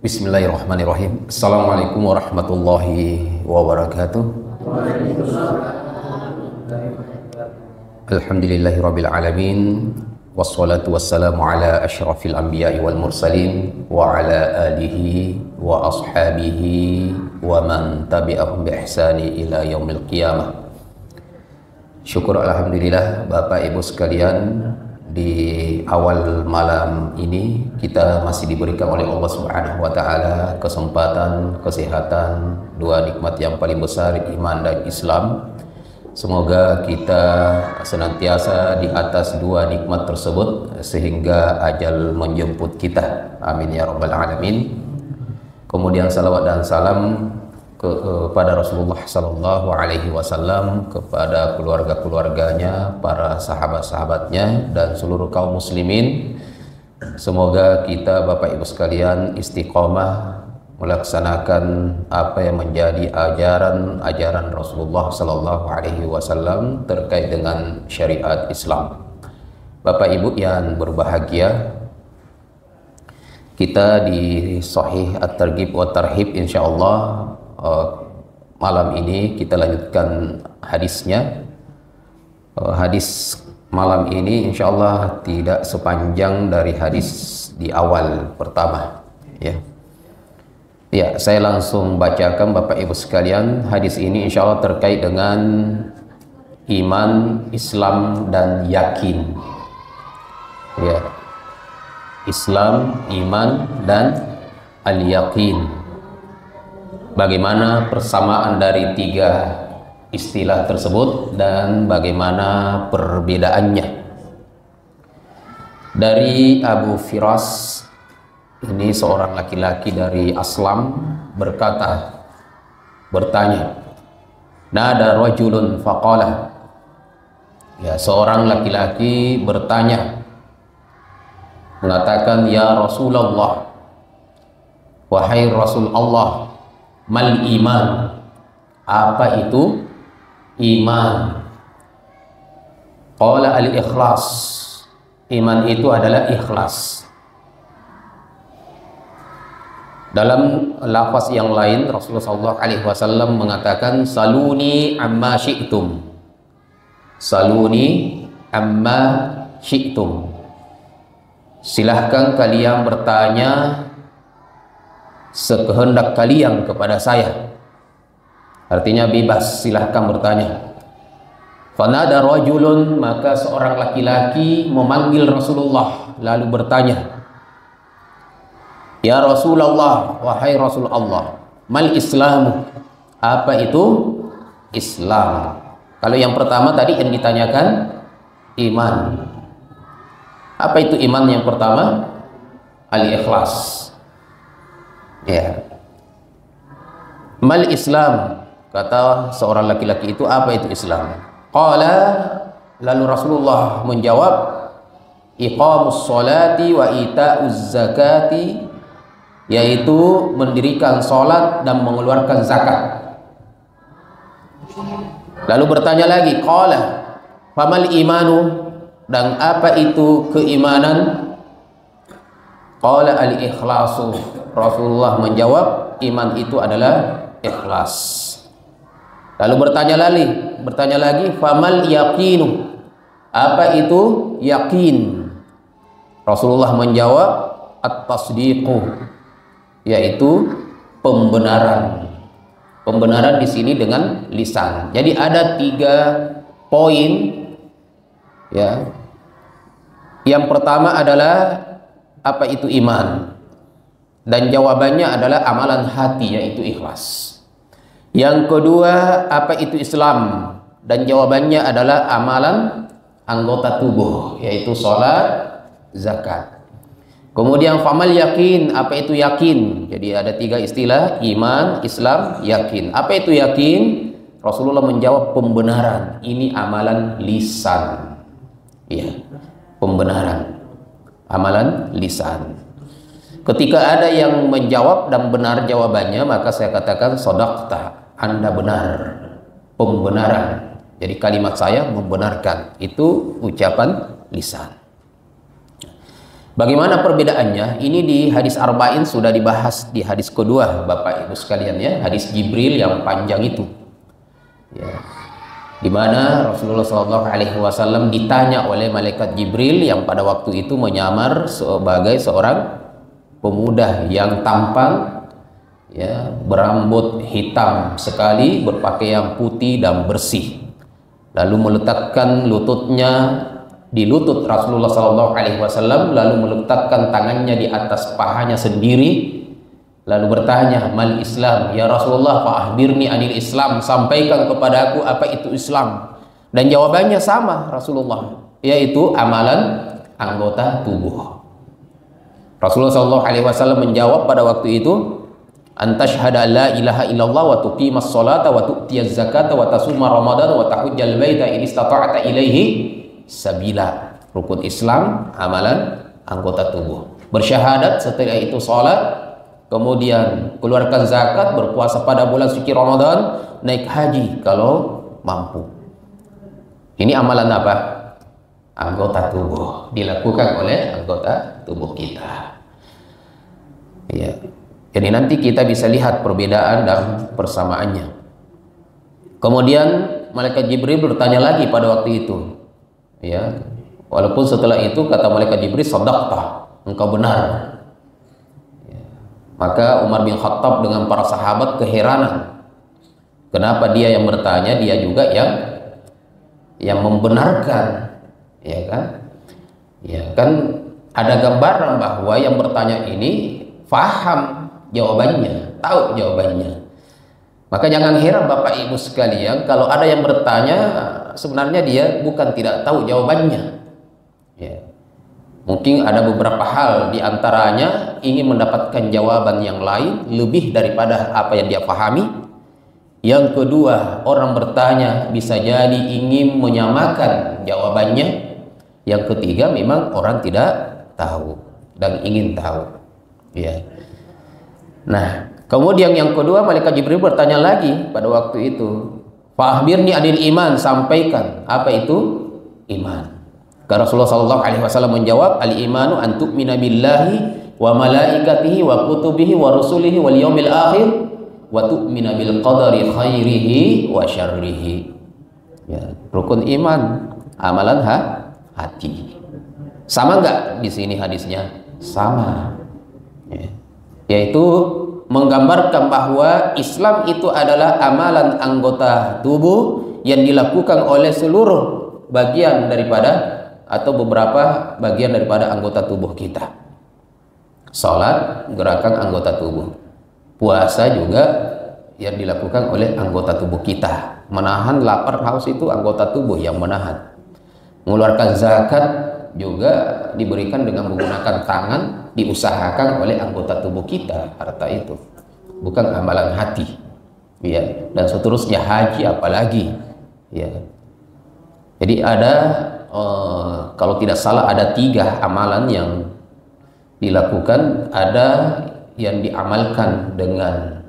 Bismillahirrahmanirrahim. Assalamualaikum warahmatullahi wabarakatuh. Alhamdulillahirabbil alamin. Wassalatu wassalamu ala asyrafil anbiya'i wal mursalin wa ala alihi wa ashabihi wa man tabi'ahum bi ihsani ila yaumil qiyamah. Syukur alhamdulillah Bapak Ibu sekalian, di awal malam ini kita masih diberikan oleh Allah Subhanahu wa taala kesempatan, kesehatan, dua nikmat yang paling besar, iman dan Islam. Semoga kita senantiasa di atas dua nikmat tersebut sehingga ajal menjemput kita. Amin ya rabbal alamin. Kemudian salawat dan salam kepada Rasulullah sallallahu alaihi wasallam, kepada keluarga-keluarganya, para sahabat-sahabatnya dan seluruh kaum muslimin. Semoga kita Bapak Ibu sekalian istiqomah melaksanakan apa yang menjadi ajaran Rasulullah sallallahu alaihi wasallam terkait dengan syariat Islam. Bapak Ibu yang berbahagia, kita di Sahih At-Targhib wa Tarhib insyaallah malam ini kita lanjutkan hadisnya. Hadis malam ini insyaallah tidak sepanjang dari hadis di awal pertama, ya. Ya, saya langsung bacakan Bapak Ibu sekalian. Hadis ini insyaallah terkait dengan iman, Islam dan yakin. Ya. Islam, iman dan al-yaqin. Bagaimana persamaan dari tiga istilah tersebut dan bagaimana perbedaannya. Dari Abu Firas, ini seorang laki-laki dari Aslam, bertanya, nada rajulun faqala, ya, seorang laki-laki bertanya, mengatakan, ya Rasulullah, wahai Rasul Allah, mal iman, apa itu iman? Qala al ikhlas, iman itu adalah ikhlas. Dalam lafaz yang lain Rasulullah SAW mengatakan, saluni amma syi'tum, saluni amma syi'tum, silahkan kalian bertanya sekehendak kalian kepada saya. Artinya bebas, silahkan bertanya. Fanada rajulun, maka seorang laki-laki memanggil Rasulullah lalu bertanya, ya Rasulullah, wahai Rasul Allah, mal islamu, apa itu Islam? Kalau yang pertama tadi yang ditanyakan iman, apa itu iman yang pertama? Al-ikhlas. Ya. Mal Islam, kata seorang laki-laki itu, apa itu Islam? Qala, lalu Rasulullah menjawab, iqamus sholati wa ita'uz zakati, yaitu mendirikan sholat dan mengeluarkan zakat. Lalu bertanya lagi, qala famal imanu, dan apa itu keimanan? Qala al-ikhlasu, Rasulullah menjawab, iman itu adalah ikhlas. Lalu bertanya lagi, famal yaqinu, apa itu yakin? Rasulullah menjawab, at-tasdiqu, yaitu pembenaran. Pembenaran di sini dengan lisan. Jadi ada tiga poin, ya. Yang pertama adalah apa itu iman, dan jawabannya adalah amalan hati, yaitu ikhlas. Yang kedua, apa itu Islam, dan jawabannya adalah amalan anggota tubuh, yaitu sholat, zakat. Kemudian famal yakin, apa itu yakin? Jadi ada tiga istilah, iman, Islam, yakin. Apa itu yakin? Rasulullah menjawab pembenaran, ini amalan lisan. Ya, pembenaran, amalan lisan. Ketika ada yang menjawab dan benar jawabannya, maka saya katakan shadaqta, Anda benar. Pembenaran. Jadi kalimat saya membenarkan, itu ucapan lisan. Bagaimana perbedaannya? Ini di hadis Arba'in sudah dibahas di hadis kedua, Bapak Ibu sekalian ya, hadis Jibril yang panjang itu. Ya. Di mana Rasulullah SAW ditanya oleh malaikat Jibril yang pada waktu itu menyamar sebagai seorang pemuda yang tampan, ya, berambut hitam sekali, berpakaian putih dan bersih. Lalu meletakkan lututnya di lutut Rasulullah SAW, lalu meletakkan tangannya di atas pahanya sendiri, lalu bertanya, mal Islam ya Rasulullah, fa'ahbirni anil Islam, sampaikan kepada aku apa itu Islam. Dan jawabannya sama Rasulullah, yaitu amalan anggota tubuh. Rasulullah SAW menjawab pada waktu itu, antashhada la ilaha illallah wa tuqimas salata wa tu'tiyaz zakata wa tasuma ramadan wa tahujjal baita in istata'ta ilaihi sabila. Rukun Islam, amalan anggota tubuh. Bersyahadat, setelah itu salat, kemudian keluarkan zakat, berpuasa pada bulan suci Ramadan, naik haji kalau mampu. Ini amalan apa? Anggota tubuh, dilakukan oleh anggota tubuh kita. Ya. Jadi nanti kita bisa lihat perbedaan dan persamaannya. Kemudian malaikat Jibril bertanya lagi pada waktu itu. Ya, walaupun setelah itu kata malaikat Jibril, shadaqta, engkau benar. Ya. Maka Umar bin Khattab dengan para sahabat keheranan. Kenapa dia yang bertanya, dia juga yang membenarkan, ya kan? Ya kan ada gambaran bahwa yang bertanya ini faham jawabannya, tahu jawabannya. Maka jangan heran Bapak Ibu sekalian kalau ada yang bertanya sebenarnya dia bukan tidak tahu jawabannya. Ya. Mungkin ada beberapa hal diantaranya ingin mendapatkan jawaban yang lain lebih daripada apa yang dia pahami. Yang kedua, orang bertanya bisa jadi ingin menyamakan jawabannya. Yang ketiga, memang orang tidak tahu dan ingin tahu. Ya. Nah, kemudian yang kedua, malaikat Jibril bertanya lagi pada waktu itu, fa'ahbirni anil iman, sampaikan apa itu iman. Karena Rasulullah SAW menjawab, al-imanu an tu'mina billahi wa malaikatihi wa kutubihi wa rusulihi wal yaumil akhir wa tu'mina bil qadari khairihi wa syarrihi. Ya, rukun iman, amalan hati. Sama enggak di sini hadisnya? Sama. Ya. Yaitu menggambarkan bahwa Islam itu adalah amalan anggota tubuh yang dilakukan oleh seluruh bagian daripada atau beberapa bagian daripada anggota tubuh kita. Salat, gerakan anggota tubuh. Puasa juga yang dilakukan oleh anggota tubuh kita. Menahan lapar haus itu anggota tubuh yang menahan. Mengeluarkan zakat juga diberikan dengan menggunakan tangan, diusahakan oleh anggota tubuh kita, harta itu bukan amalan hati, ya. Dan seterusnya, haji apalagi, ya. Jadi ada kalau tidak salah ada 3 amalan yang dilakukan, ada yang diamalkan dengan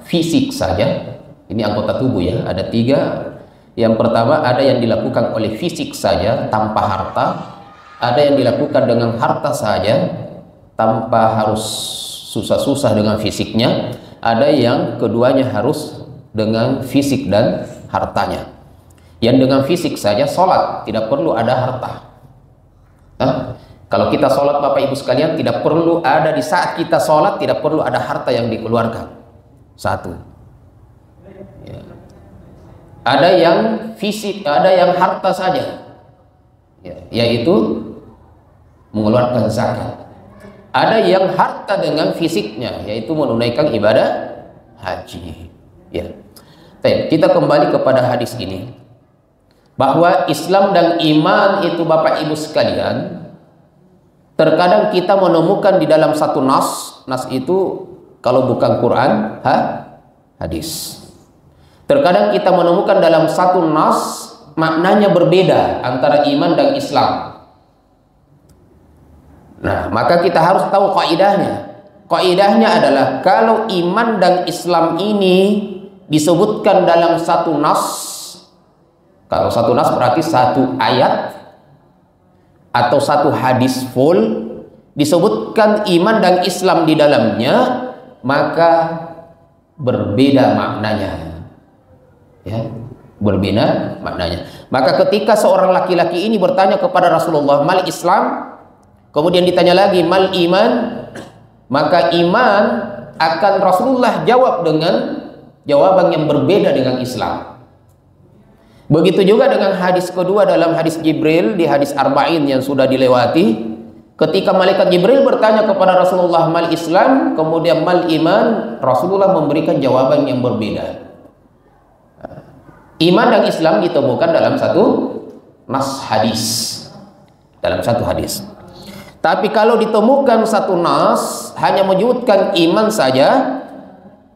fisik saja, ini anggota tubuh ya, ada 3. Yang pertama, ada yang dilakukan oleh fisik saja tanpa harta, ada yang dilakukan dengan harta saja tanpa harus susah-susah dengan fisiknya, ada yang keduanya harus dengan fisik dan hartanya. Yang dengan fisik saja, sholat tidak perlu ada harta. Kalau kita sholat Bapak Ibu sekalian, tidak perlu ada, di saat kita sholat tidak perlu ada harta yang dikeluarkan. 1. Ya. Ada yang fisik, ada yang harta saja, ya, yaitu mengeluarkan zakat. Ada yang harta dengan fisiknya, yaitu menunaikan ibadah haji. Ya. Kita kembali kepada hadis ini, bahwa Islam dan iman itu Bapak Ibu sekalian, terkadang kita menemukan di dalam satu nas itu kalau bukan Quran, hadis. Terkadang kita menemukan dalam satu nas maknanya berbeda antara iman dan Islam. Nah, maka kita harus tahu kaidahnya. Kaidahnya adalah kalau iman dan Islam ini disebutkan dalam satu nas, kalau satu nas berarti satu ayat, atau satu hadis full disebutkan iman dan Islam di dalamnya, maka berbeda maknanya. Ya, berbeda maknanya. Maka ketika seorang laki-laki ini bertanya kepada Rasulullah, "Mal Islam?" Kemudian ditanya lagi, "Mal iman?" Maka iman akan Rasulullah jawab dengan jawaban yang berbeda dengan Islam. Begitu juga dengan hadis kedua dalam hadis Jibril di hadis Arba'in yang sudah dilewati. Ketika malaikat Jibril bertanya kepada Rasulullah, "Mal Islam?" kemudian "Mal iman?" Rasulullah memberikan jawaban yang berbeda. Iman dan Islam ditemukan dalam satu nas hadis. Dalam satu hadis. Tapi kalau ditemukan satu nas hanya menyebutkan iman saja,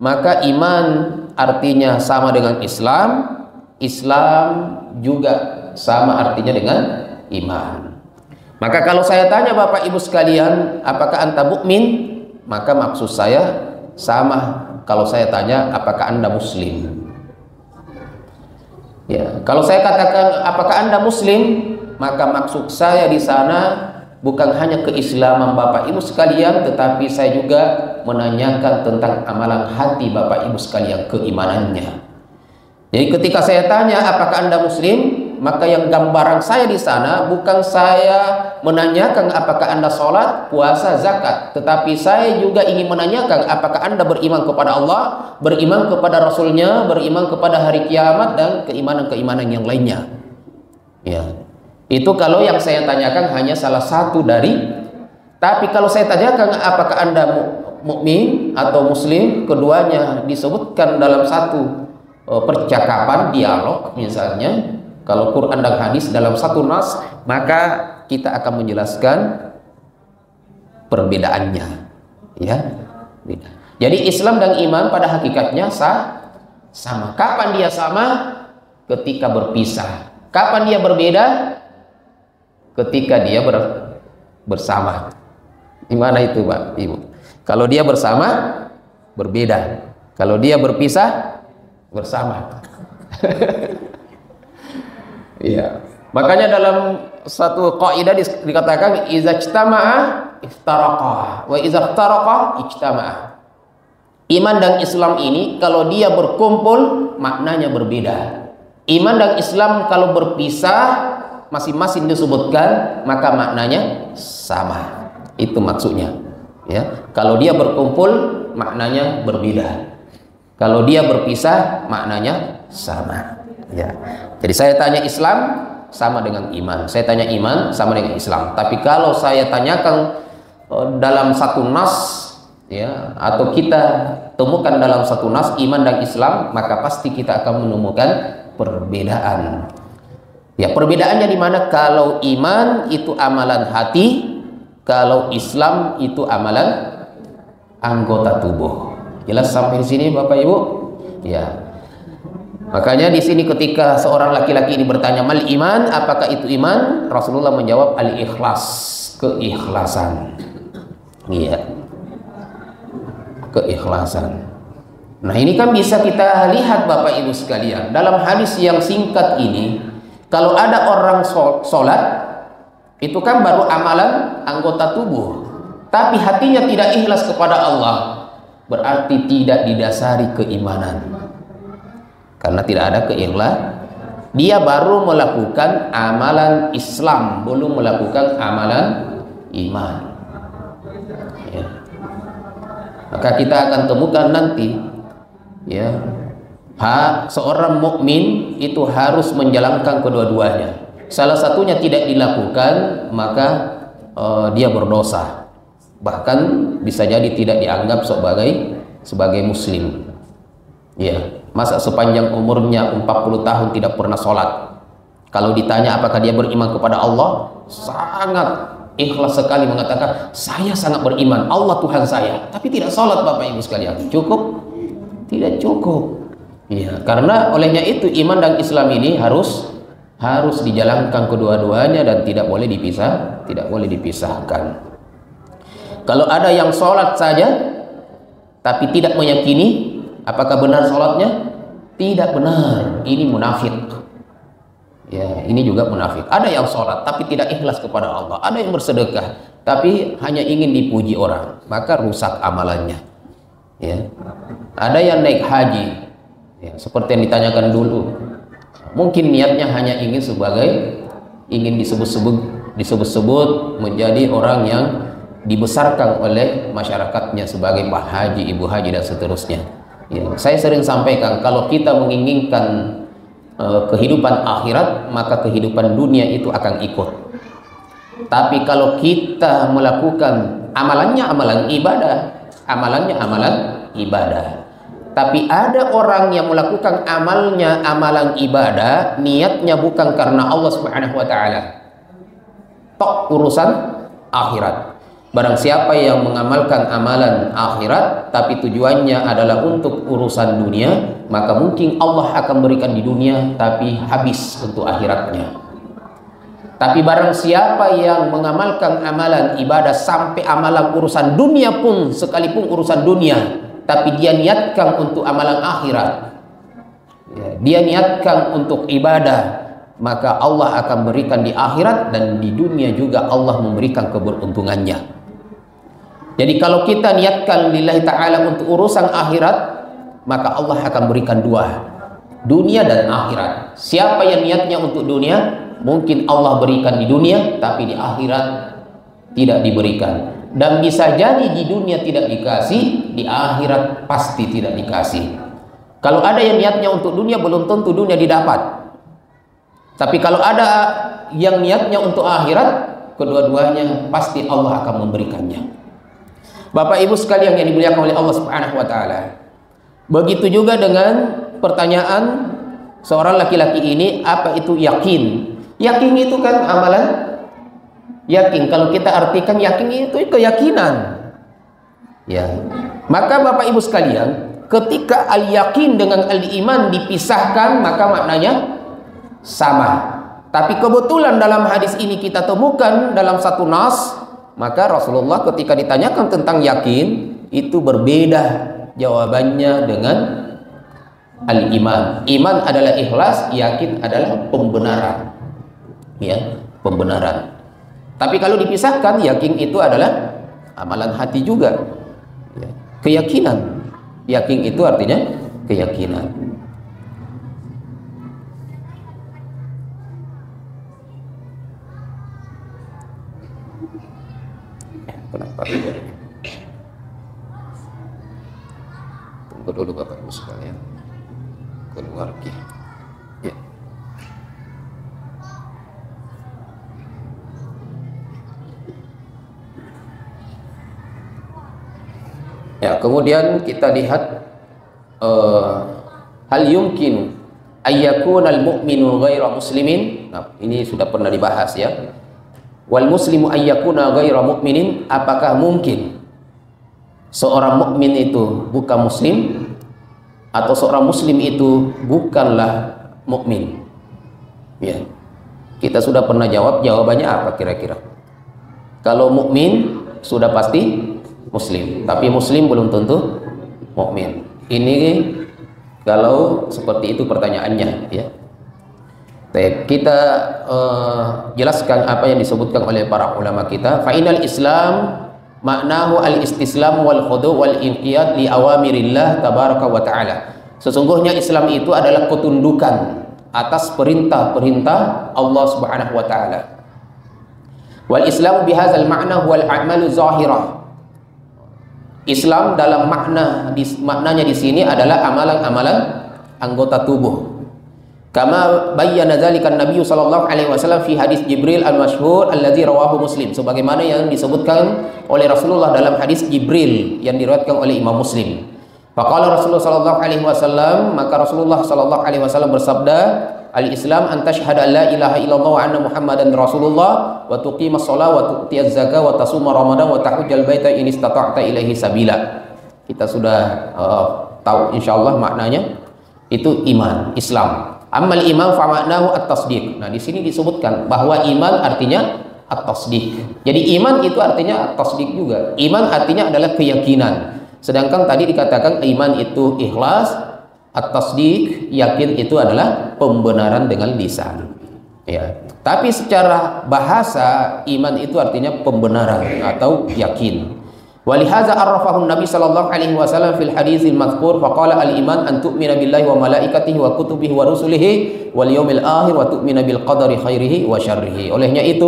maka iman artinya sama dengan Islam, Islam juga sama artinya dengan iman. Maka kalau saya tanya Bapak Ibu sekalian, apakah Anda mukmin? Maka maksud saya sama kalau saya tanya apakah Anda muslim. Ya, kalau saya katakan apakah Anda muslim, maka maksud saya di sana bukan hanya keislaman Bapak Ibu sekalian, tetapi saya juga menanyakan tentang amalan hati Bapak Ibu sekalian, keimanannya. Jadi ketika saya tanya apakah Anda muslim, maka yang gambaran saya di sana bukan saya menanyakan apakah Anda sholat, puasa, zakat, tetapi saya juga ingin menanyakan apakah Anda beriman kepada Allah, beriman kepada Rasulnya, beriman kepada hari kiamat, dan keimanan-keimanan yang lainnya. Ya, itu kalau yang saya tanyakan hanya salah satu dari. Tapi kalau saya tanyakan apakah Anda mukmin atau muslim, keduanya disebutkan dalam satu percakapan, dialog misalnya. Kalau Quran dan hadis dalam satu nas, maka kita akan menjelaskan perbedaannya, ya. Jadi Islam dan iman pada hakikatnya sama. Kapan dia sama? Ketika berpisah. Kapan dia berbeda? Ketika dia bersama. Gimana itu, Pak Ibu? Kalau dia bersama, berbeda. Kalau dia berpisah, bersama. Iya. Makanya dalam satu kaidah dikatakan iza ijtama'a iftaraqa wa iza iftaraqa ijtama'a. Iman dan Islam ini kalau dia berkumpul maknanya berbeda. Iman dan Islam kalau berpisah masing-masing disebutkan maka maknanya sama. Itu maksudnya. Ya. Kalau dia berkumpul maknanya berbeda. Kalau dia berpisah maknanya sama. Ya. Jadi saya tanya Islam sama dengan iman. Saya tanya iman sama dengan Islam. Tapi kalau saya tanyakan dalam satu nas, ya, atau kita temukan dalam satu nas iman dan Islam, maka pasti kita akan menemukan perbedaan. Ya, perbedaannya di mana? Kalau iman itu amalan hati, kalau Islam itu amalan anggota tubuh. Jelas sampai di sini Bapak Ibu? Ya. Makanya di sini ketika seorang laki-laki ini bertanya mal iman, apakah itu iman? Rasulullah menjawab al-ikhlas, keikhlasan. Iya. Keikhlasan. Nah, ini kan bisa kita lihat Bapak Ibu sekalian. Dalam hadis yang singkat ini, kalau ada orang sholat, itu kan baru amalan anggota tubuh. Tapi hatinya tidak ikhlas kepada Allah, berarti tidak didasari keimanan. Karena tidak ada keikhlasan, dia baru melakukan amalan Islam, belum melakukan amalan iman. Ya. Maka kita akan temukan nanti, ya, seorang mukmin itu harus menjalankan kedua-duanya. Salah satunya tidak dilakukan, maka dia berdosa. Bahkan bisa jadi tidak dianggap sebagai muslim. Ya. Masa sepanjang umurnya 40 tahun tidak pernah sholat. Kalau ditanya apakah dia beriman kepada Allah, sangat ikhlas sekali mengatakan saya sangat beriman, Allah Tuhan saya. Tapi tidak sholat Bapak Ibu sekalian. Cukup? Tidak cukup. Ya, karena olehnya itu iman dan Islam ini harus dijalankan kedua-duanya dan tidak boleh dipisahkan. Kalau ada yang sholat saja tapi tidak meyakini apakah benar sholatnya? Tidak benar. Ini munafik. Ya, ini juga munafik. Ada yang sholat tapi tidak ikhlas kepada Allah. Ada yang bersedekah tapi hanya ingin dipuji orang, maka rusak amalannya. Ya. Ada yang naik haji, ya, seperti yang ditanyakan dulu. Mungkin niatnya hanya ingin disebut-sebut menjadi orang yang dibesarkan oleh masyarakatnya sebagai Pak Haji, Ibu Haji dan seterusnya. Ya, saya sering sampaikan kalau kita menginginkan kehidupan akhirat, maka kehidupan dunia itu akan ikut. Tapi kalau kita melakukan amalannya amalan ibadah, tapi ada orang yang melakukan amalnya amalan ibadah, niatnya bukan karena Allah Subhanahu wa taala, tok urusan akhirat. Barang siapa yang mengamalkan amalan akhirat tapi tujuannya adalah untuk urusan dunia, maka mungkin Allah akan berikan di dunia tapi habis untuk akhiratnya. Tapi barang siapa yang mengamalkan amalan ibadah sampai amalan urusan dunia pun, sekalipun urusan dunia, tapi dia niatkan untuk amalan akhirat, ya, dia niatkan untuk ibadah, maka Allah akan berikan di akhirat dan di dunia juga Allah memberikan keberuntungannya. Jadi kalau kita niatkan lillahi ta'ala untuk urusan akhirat, maka Allah akan berikan dua, dunia dan akhirat. Siapa yang niatnya untuk dunia, mungkin Allah berikan di dunia, tapi di akhirat tidak diberikan. Dan bisa jadi di dunia tidak dikasih, di akhirat pasti tidak dikasih. Kalau ada yang niatnya untuk dunia, belum tentu dunia didapat. Tapi kalau ada yang niatnya untuk akhirat, kedua-duanya pasti Allah akan memberikannya. Bapak Ibu sekalian yang dimuliakan oleh Allah Subhanahu wa taala. Begitu juga dengan pertanyaan seorang laki-laki ini, apa itu yakin? Yakin itu kan amalan yakin. Kalau kita artikan yakin itu keyakinan. Ya. Maka Bapak Ibu sekalian, ketika al-yakin dengan al-iman dipisahkan, maka maknanya sama. Tapi kebetulan dalam hadis ini kita temukan dalam satu nas, maka Rasulullah ketika ditanyakan tentang yakin itu berbeda jawabannya dengan al-iman. Iman adalah ikhlas, yakin adalah pembenaran. Ya, pembenaran. Tapi kalau dipisahkan, yakin itu adalah amalan hati juga. Ya, keyakinan. Yakin itu artinya keyakinan. Kenapa tidak? Tunggu dulu Bapak Ibu sekalian. Keluar lagi. Ya. Ya, kemudian kita lihat hal yumkin ayyakunal mu'minu ghaira muslimin. Nah, ini sudah pernah dibahas ya. Wal muslimu ayyakuna ghaira mu'minin, apakah mungkin seorang mukmin itu bukan muslim atau seorang muslim itu bukanlah mukmin? Ya. Kita sudah pernah jawab, jawabannya apa kira-kira? Kalau mukmin sudah pasti muslim, tapi muslim belum tentu mukmin. Ini kalau seperti itu pertanyaannya ya. Kita jelaskan apa yang disebutkan oleh para ulama kita. Fa'inal Islam maknahu al-istislam wal khudu' wal inqiyad li awamirillah tabaraka wa ta'ala. Sesungguhnya Islam itu adalah ketundukan atas perintah-perintah Allah Subhanahu wa taala. Wal Islamu bihadzal ma'na wal a'malu zahirah. Islam dalam maknanya di sini adalah amalan-amalan anggota tubuh. Kama bayyana dzalika Nabi sallallahu alaihi wasallam fi hadis Jibril al-masyhur alladzi rawahu Muslim, sebagaimana yang disebutkan oleh Rasulullah dalam hadis Jibril yang diriwayatkan oleh Imam Muslim. Faqala Rasulullah sallallahu alaihi wasallam, maka Rasulullah sallallahu alaihi wasallam bersabda, al-Islam an tashhada la ilaha illallah wa anna Muhammadan Rasulullah wa tuqimas shalah wa tu'tiyaz zakah wa tasuma ramadan wa tahujjal baita in istata'ta ilaihi sabila. Kita sudah tahu insyaallah maknanya. Itu iman, Islam. Amal iman fa maknahu at-tasdiq. Nah, di sini disebutkan bahwa iman artinya at-tasdiq. Jadi iman itu artinya at-tasdiq juga. Iman artinya adalah keyakinan. Sedangkan tadi dikatakan iman itu ikhlas, at-tasdiq, yakin itu adalah pembenaran dengan lisan. Ya, tapi secara bahasa iman itu artinya pembenaran atau yakin. Walihaza arrafahu Nabi sallallahu alaihi wasallam fil haditsil madhkur faqala al-iman an tu'mina billahi wa malaikatihi wa kutubihi wa rusulihi wal yaumil akhir wa tu'mina bil qadari khairihi wa syarrihi. Olehnya itu,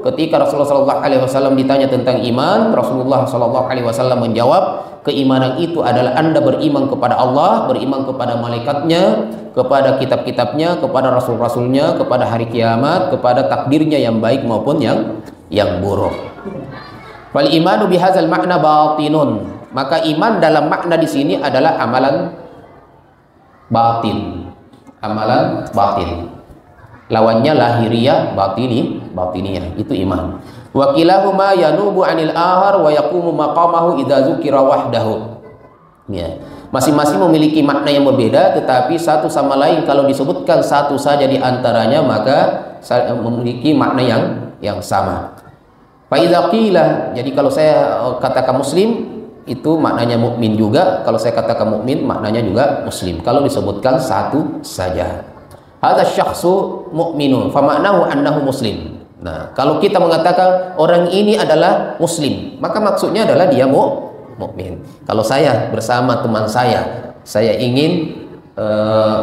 ketika Rasulullah sallallahu alaihi wasallam ditanya tentang iman, Rasulullah sallallahu alaihi wasallam menjawab, keimanan itu adalah Anda beriman kepada Allah, beriman kepada malaikatnya, kepada kitab-kitabnya, kepada rasul-rasulnya, kepada hari kiamat, kepada takdirnya yang baik maupun yang buruk. Wal imanu bihadzal makna batinun. Maka iman dalam makna di sini adalah amalan batin. Amalan batin. Lawannya lahiriah, batiniyah. Itu iman. Wa kilahuma yanubu 'anil akhar wa yaqumu maqamahu idza dzukira wahdahu. Ya. Masing-masing memiliki makna yang berbeda, tetapi satu sama lain kalau disebutkan satu saja di antaranya maka memiliki makna yang sama. Fa idza qila, jadi kalau saya katakan muslim itu maknanya mukmin juga, kalau saya katakan mukmin maknanya juga muslim kalau disebutkan satu saja. Hadza syakhsu mu'minun fa ma'nahu annahu muslim. Nah, kalau kita mengatakan orang ini adalah muslim, maka maksudnya adalah dia mukmin. Kalau saya bersama teman saya ingin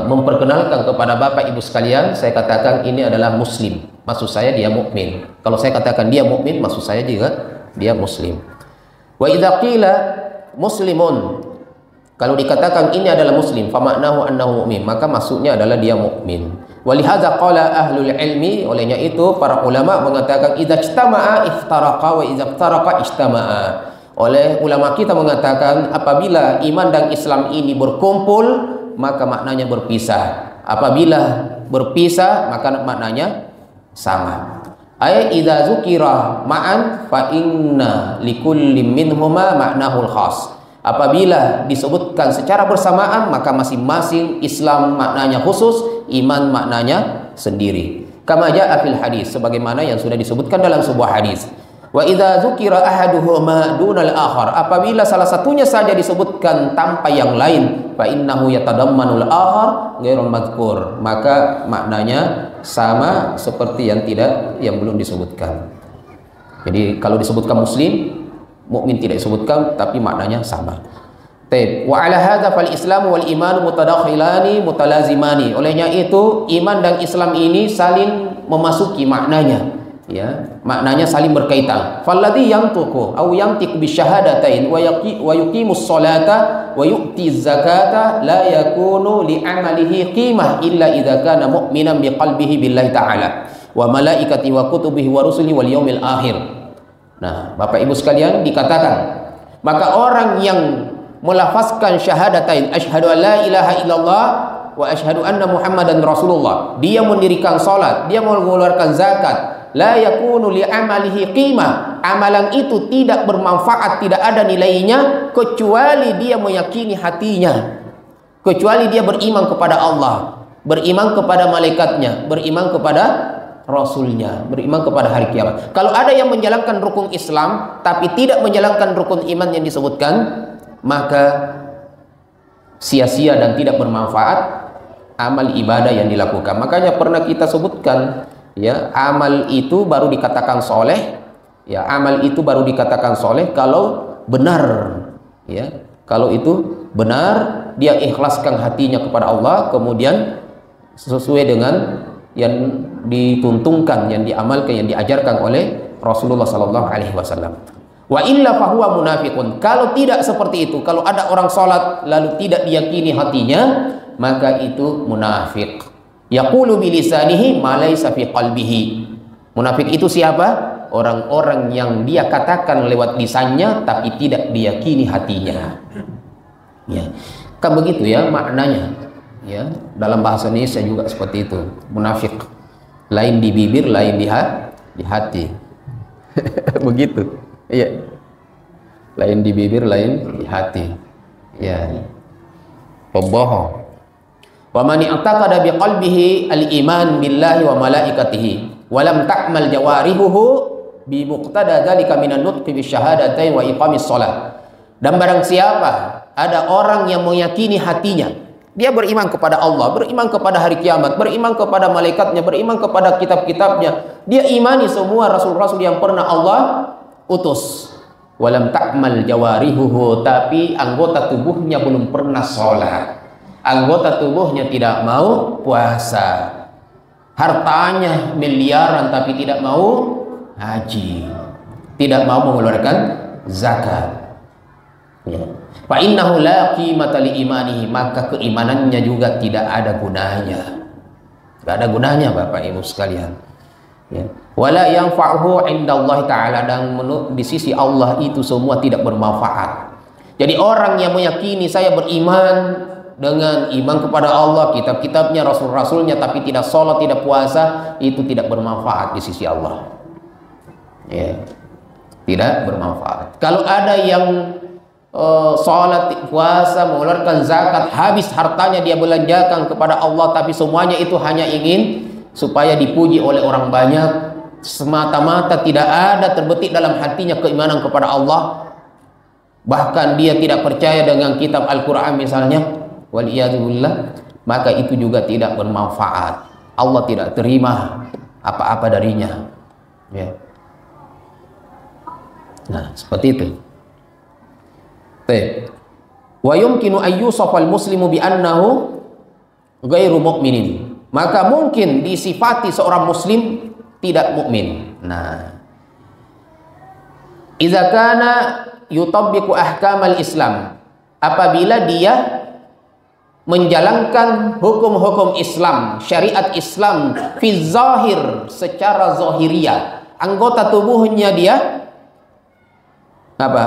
memperkenalkan kepada Bapak Ibu sekalian, saya katakan ini adalah muslim, maksud saya dia mukmin. Kalau saya katakan dia mukmin, maksud saya juga dia muslim. Wa idza qila muslimun, kalau dikatakan ini adalah muslim, fa ma'nahu annahu mu'min, maka maksudnya adalah dia mukmin. Walihadza qala ahlul ilmi, olehnya itu para ulama mengatakan idza ijtama'a iftaraqa wa idza iftaraqa ijtama'a. Oleh ulama kita mengatakan apabila iman dan Islam ini berkumpul maka maknanya berpisah. Apabila berpisah maka maknanya sama. Ay idza zukira ma'an fa inna likulli minhuma ma'nahul khas. Apabila disebutkan secara bersamaan maka masing-masing Islam maknanya khusus, iman maknanya sendiri. Kama jaa fil hadis, sebagaimana yang sudah disebutkan dalam sebuah hadis. Wa idza dzukira ahaduhuma dunal akhar, apabila salah satunya saja disebutkan tanpa yang lain, fa innahu yatadammanul akhar ghairul madhkur, maka maknanya sama seperti yang belum disebutkan. Jadi kalau disebutkan muslim, mukmin tidak disebutkan tapi maknanya sama. Taib. Wa ala hadza fal Islam wal iman mutadakhilani mutalazimani. Olehnya itu iman dan Islam ini saling memasuki maknanya. Ya, maknanya saling berkaitan. Falladhi yantuqu aw yantiq bisyahadatain wa yuqimus salata wa yu'tiz zakata la yakunu li amalihi qimah illa idza kana mu'minan biqalbihi billahi ta'ala wa malaikati wa kutubihi wa rusulihi wal yaumil akhir. Nah, Bapak Ibu sekalian, dikatakan maka orang yang melafazkan syahadatain asyhadu an la ilaha illallah wa asyhadu anna muhammadan rasulullah, dia mendirikan salat, dia mengeluarkan zakat, la yakunu li amalihi qimah, amalan itu tidak bermanfaat, tidak ada nilainya kecuali dia meyakini hatinya, kecuali dia beriman kepada Allah, beriman kepada malaikatnya, beriman kepada rasulnya, beriman kepada hari kiamat. Kalau ada yang menjalankan rukun Islam tapi tidak menjalankan rukun iman yang disebutkan, maka sia-sia dan tidak bermanfaat amal ibadah yang dilakukan. Makanya pernah kita sebutkan, ya, amal itu baru dikatakan soleh, ya, amal itu baru dikatakan soleh kalau benar, ya, kalau itu benar, dia ikhlaskan hatinya kepada Allah, kemudian sesuai dengan yang dituntunkan, yang diamalkan, yang diajarkan oleh Rasulullah sallallahu alaihi wasallam. Wa illa fahuwa munafiqun. Kalau tidak seperti itu, kalau ada orang salat lalu tidak diyakini hatinya, maka itu munafik. Yaqulu bilisanihi ma laysa fi qalbihi. Munafik itu siapa? Orang-orang yang dia katakan lewat lisannya tapi tidak diyakini hatinya. Ya. Kan begitu ya maknanya. Ya, dalam bahasa Indonesia juga seperti itu. Munafik. Lain di bibir, lain di hati. Begitu. Iya. Lain di bibir, lain di hati. Ya. Pembohong. Wa man i'taqada biqalbihi al-iman billahi wa malaikatihi wa lam ta'mal jawarihuhu bi muqtada dzalika minan nutqi bi syahadatain wa iqamis shalah. Dan barang siapa ada orang yang meyakini hatinya Dia beriman kepada Allah, beriman kepada hari kiamat, beriman kepada malaikatnya, beriman kepada kitab-kitabnya. Dia imani semua rasul-rasul yang pernah Allah utus. Walam ta'mal jawarihuhu, tapi anggota tubuhnya belum pernah sholat. Anggota tubuhnya tidak mau puasa. Hartanya miliaran tapi tidak mau haji. Tidak mau mengeluarkan zakat. Ya. Fa innahu la qimata li imanihi, maka keimanannya juga tidak ada gunanya. Tidak ada gunanya Bapak Ibu sekalian. Ya. Wala yanfa'uhu 'indallahi ta'ala, dan di sisi Allah itu semua tidak bermanfaat. Jadi orang yang meyakini saya beriman dengan iman kepada Allah, kitab-kitabnya, rasul-rasulnya, tapi tidak sholat, tidak puasa, itu tidak bermanfaat di sisi Allah. Ya. Tidak bermanfaat. Kalau ada yang sholat, puasa, mengeluarkan zakat, habis hartanya dia belanjakan kepada Allah, tapi semuanya itu hanya ingin supaya dipuji oleh orang banyak, semata-mata tidak ada terbetik dalam hatinya keimanan kepada Allah, bahkan dia tidak percaya dengan kitab Al-Quran misalnya, waliyadzubillah, maka itu juga tidak bermanfaat. Allah tidak terima apa-apa darinya. Ya. Nah, seperti itu. Wa yumkinu ayyusafal muslimu bi annahu ghairu mu'minin, maka mungkin disifati seorang muslim tidak mukmin. Nah, idza kana yutabbiqu ahkamal Islam, apabila dia menjalankan hukum-hukum Islam, syariat Islam fi zahir, secara zahiriyah, anggota tubuhnya dia apa?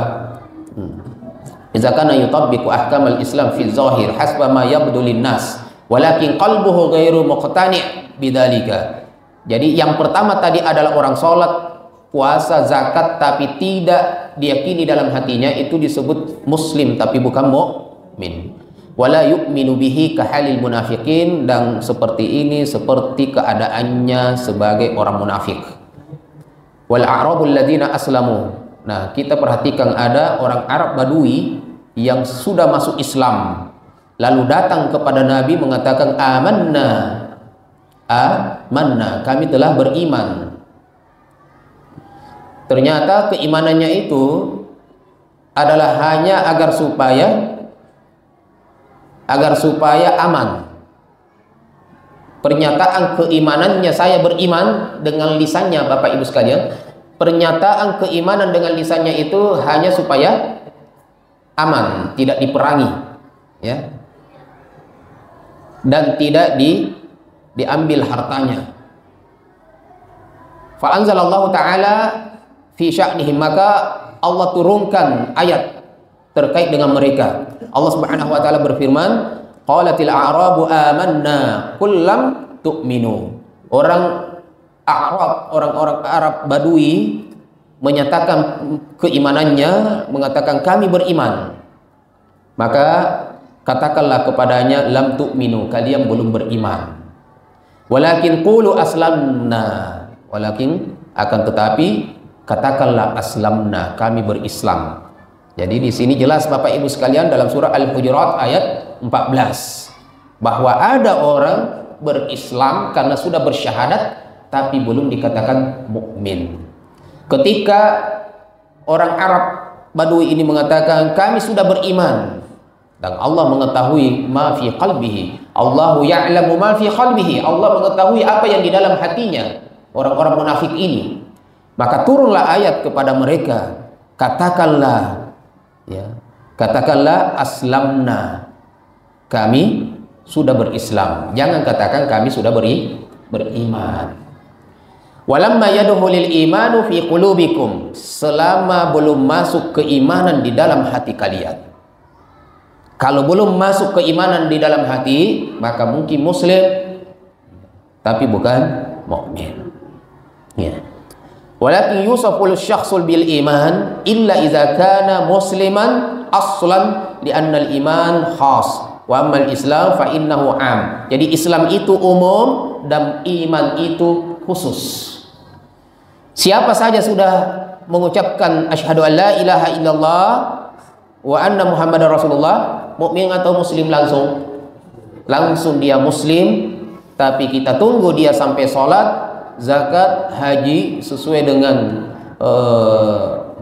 Idza kana yutabbiqu ahkamal Islam fi zahir hasba ma yabdu linnas walakin qalbuhu ghairu muqtani' bidzalika. Jadi yang pertama tadi adalah orang sholat, puasa, zakat, tapi tidak diyakini dalam hatinya, itu disebut muslim tapi bukan mukmin. Wala yu'minu bihi kahalil munafiqin, dan seperti ini seperti keadaannya sebagai orang munafik. Wal a'rabul ladzina aslamu. Nah, kita perhatikan ada orang Arab Badui yang sudah masuk Islam, lalu datang kepada Nabi mengatakan amanna, kami telah beriman. Ternyata keimanannya itu adalah hanya agar supaya aman. Pernyataan keimanannya, saya beriman, dengan lisannya Bapak Ibu sekalian, pernyataan keimanan dengan lisannya itu hanya supaya aman, tidak diperangi, ya, dan tidak diambil hartanya. Fa anzalallahu ta'ala fi sya'nihim, maka Allah turunkan ayat terkait dengan mereka. Allah Subhanahu wa taala berfirman, qalatil a'rabu amanna qul lam tu'minu. Orang Arab, orang-orang Arab Badui menyatakan keimanannya, mengatakan kami beriman. Maka katakanlah kepadanya, lam tu'minu, kalian belum beriman. Walakin qulu aslamna, walakin, akan tetapi katakanlah aslamna, kami berislam. Jadi di sini jelas Bapak Ibu sekalian dalam surah Al-Hujurat ayat 14 bahwa ada orang berislam karena sudah bersyahadat tapi belum dikatakan mukmin. Ketika orang Arab Badui ini mengatakan kami sudah beriman, dan Allah mengetahui ma fi qalbihi, Allahu ya'lamu ma fi qalbihi, Allah mengetahui apa yang di dalam hatinya orang-orang munafik ini, maka turunlah ayat kepada mereka, katakanlah, ya, katakanlah aslamna, kami sudah berislam. Jangan katakan kami sudah beriman. Walamma yadkhulul imanu fi qulubikum, selama belum masuk keimanan di dalam hati kalian. Kalau belum masuk keimanan di dalam hati, maka mungkin muslim tapi bukan mukmin. Ya. Walakin yusaful syakhsul bil iman illa idza kana musliman aslan li'anna al iman khas wa amma al islam fa innahu am. Jadi Islam itu umum dan iman itu khusus. Siapa saja sudah mengucapkan asyhadu an la ilaha illallah wa anna muhammadar rasulullah, mukmin atau muslim langsung? langsung dia muslim, tapi kita tunggu dia sampai sholat, zakat, haji sesuai dengan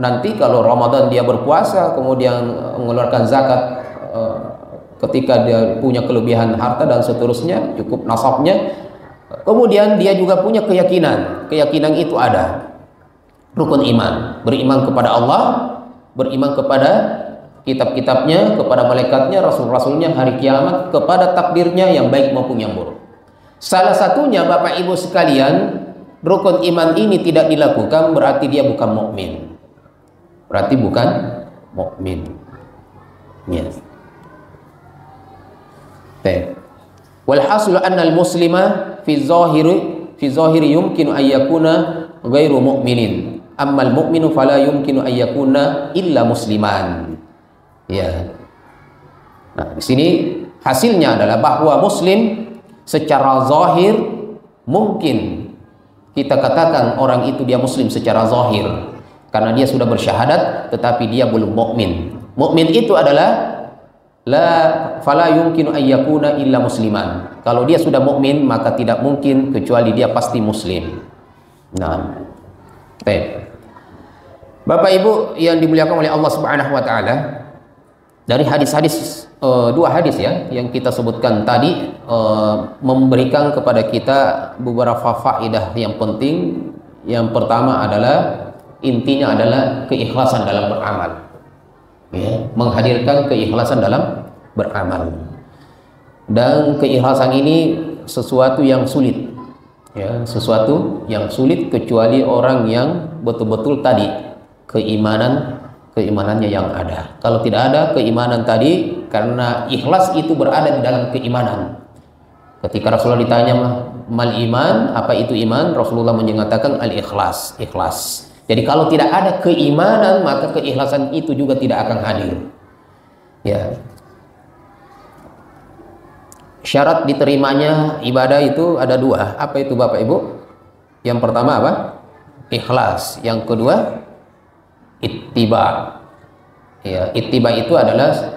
nanti kalau Ramadan dia berpuasa, kemudian mengeluarkan zakat ketika dia punya kelebihan harta dan seterusnya, cukup nasabnya. Kemudian dia juga punya keyakinan itu ada rukun iman, beriman kepada Allah, beriman kepada kitab-kitabnya, kepada malaikatnya, rasul-rasulnya, hari kiamat, kepada takdirnya yang baik maupun yang buruk. Salah satunya Bapak Ibu sekalian, rukun iman ini tidak dilakukan berarti dia bukan mukmin. Berarti bukan mukmin. Yes. Walhasil anna al-muslima fi zahiri yumkinu an yakuna ghairu mu'minin, amma al-mu'minu fala yumkinu an yakuna illa musliman. Ya. Nah, di sini hasilnya adalah bahwa muslim secara zahir mungkin kita katakan orang itu dia muslim secara zahir karena dia sudah bersyahadat, tetapi dia belum mukmin. Mukmin itu adalah fala yumkinu an yakuna illa musliman. Kalau dia sudah mukmin maka tidak mungkin kecuali dia pasti muslim. Nah, baik. Bapak Ibu yang dimuliakan oleh Allah Subhanahu wa taala, dari hadis-hadis dua hadis ya yang kita sebutkan tadi memberikan kepada kita beberapa faedah yang penting. Yang pertama adalah intinya adalah keikhlasan dalam beramal. Ya, menghadirkan keikhlasan dalam beramal, dan keikhlasan ini sesuatu yang sulit, ya, sesuatu yang sulit kecuali orang yang betul-betul tadi keimanannya yang ada. Kalau tidak ada keimanan tadi, karena ikhlas itu berada di dalam keimanan. Ketika Rasulullah ditanya mal iman, apa itu iman, Rasulullah menyatakan al ikhlas, ikhlas. Jadi kalau tidak ada keimanan maka keikhlasan itu juga tidak akan hadir. Ya. Syarat diterimanya ibadah itu ada dua. Apa itu Bapak Ibu? Yang pertama apa? Ikhlas. Yang kedua ittiba. Ya, ittiba itu adalah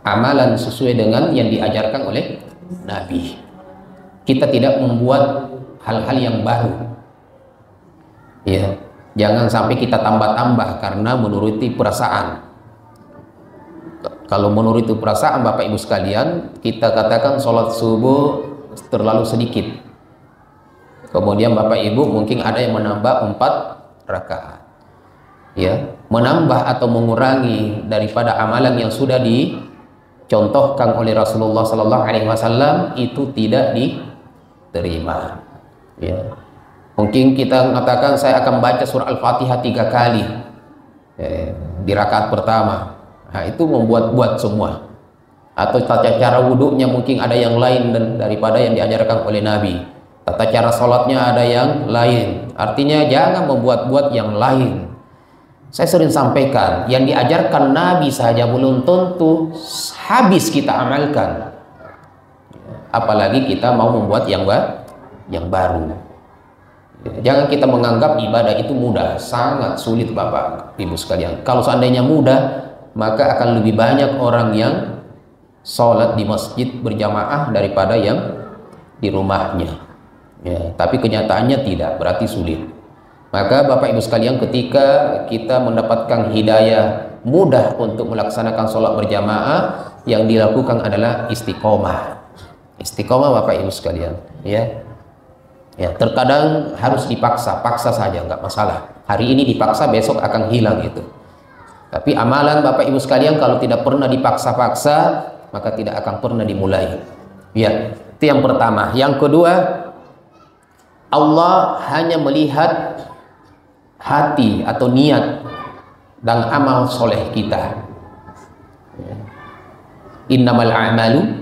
amalan sesuai dengan yang diajarkan oleh Nabi. Kita tidak membuat hal-hal yang baru. Ya, jangan sampai kita tambah-tambah karena menuruti perasaan. Kalau menuruti perasaan Bapak Ibu sekalian, kita katakan sholat subuh terlalu sedikit. Kemudian Bapak Ibu mungkin ada yang menambah 4 rakaat. Ya, menambah atau mengurangi daripada amalan yang sudah dicontohkan oleh Rasulullah Sallallahu Alaihi Wasallam itu tidak diterima. Ya. Mungkin kita mengatakan saya akan baca surah Al-Fatihah 3 kali di rakaat pertama. Nah, itu membuat-buat semua. Atau tata cara wudhunya mungkin ada yang lain daripada yang diajarkan oleh Nabi. Tata cara sholatnya ada yang lain. Artinya jangan membuat-buat yang lain. Saya sering sampaikan, yang diajarkan Nabi saja belum tentu habis kita amalkan. Apalagi kita mau membuat yang baru. Jangan kita menganggap ibadah itu mudah, sangat sulit Bapak Ibu sekalian. Kalau seandainya mudah, maka akan lebih banyak orang yang sholat di masjid berjamaah daripada yang di rumahnya. Ya, tapi kenyataannya tidak, berarti sulit. Maka Bapak Ibu sekalian, ketika kita mendapatkan hidayah mudah untuk melaksanakan sholat berjamaah, yang dilakukan adalah istiqomah. Istiqomah Bapak Ibu sekalian, ya. Ya, terkadang harus paksa saja, nggak masalah. Hari ini dipaksa, besok akan hilang itu. Tapi amalan Bapak Ibu sekalian kalau tidak pernah dipaksa-paksa, maka tidak akan pernah dimulai. Ya, itu yang pertama. Yang kedua, Allah hanya melihat hati atau niat dan amal soleh kita. Innamal a'malu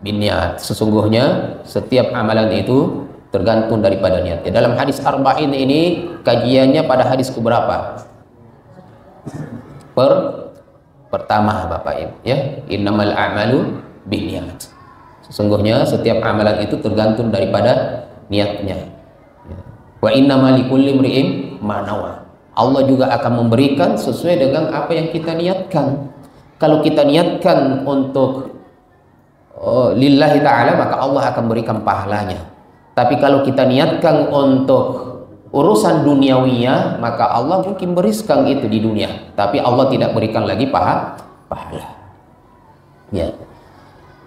binniyat. Sesungguhnya setiap amalan itu tergantung daripada niatnya. Dalam hadis arba'in ini kajiannya pada hadis keberapa? Pertama Bapak Ibu, ya. Innamal a'malu binniyat. Sesungguhnya setiap amalan itu tergantung daripada niatnya. Wa innamal likulli imri'in ma nawa. Allah juga akan memberikan sesuai dengan apa yang kita niatkan. Kalau kita niatkan untuk lillahi ta'ala, maka Allah akan berikan pahalanya. Tapi kalau kita niatkan untuk urusan duniawiyah, maka Allah mungkin beriskan itu di dunia, tapi Allah tidak berikan lagi pahala. Ya.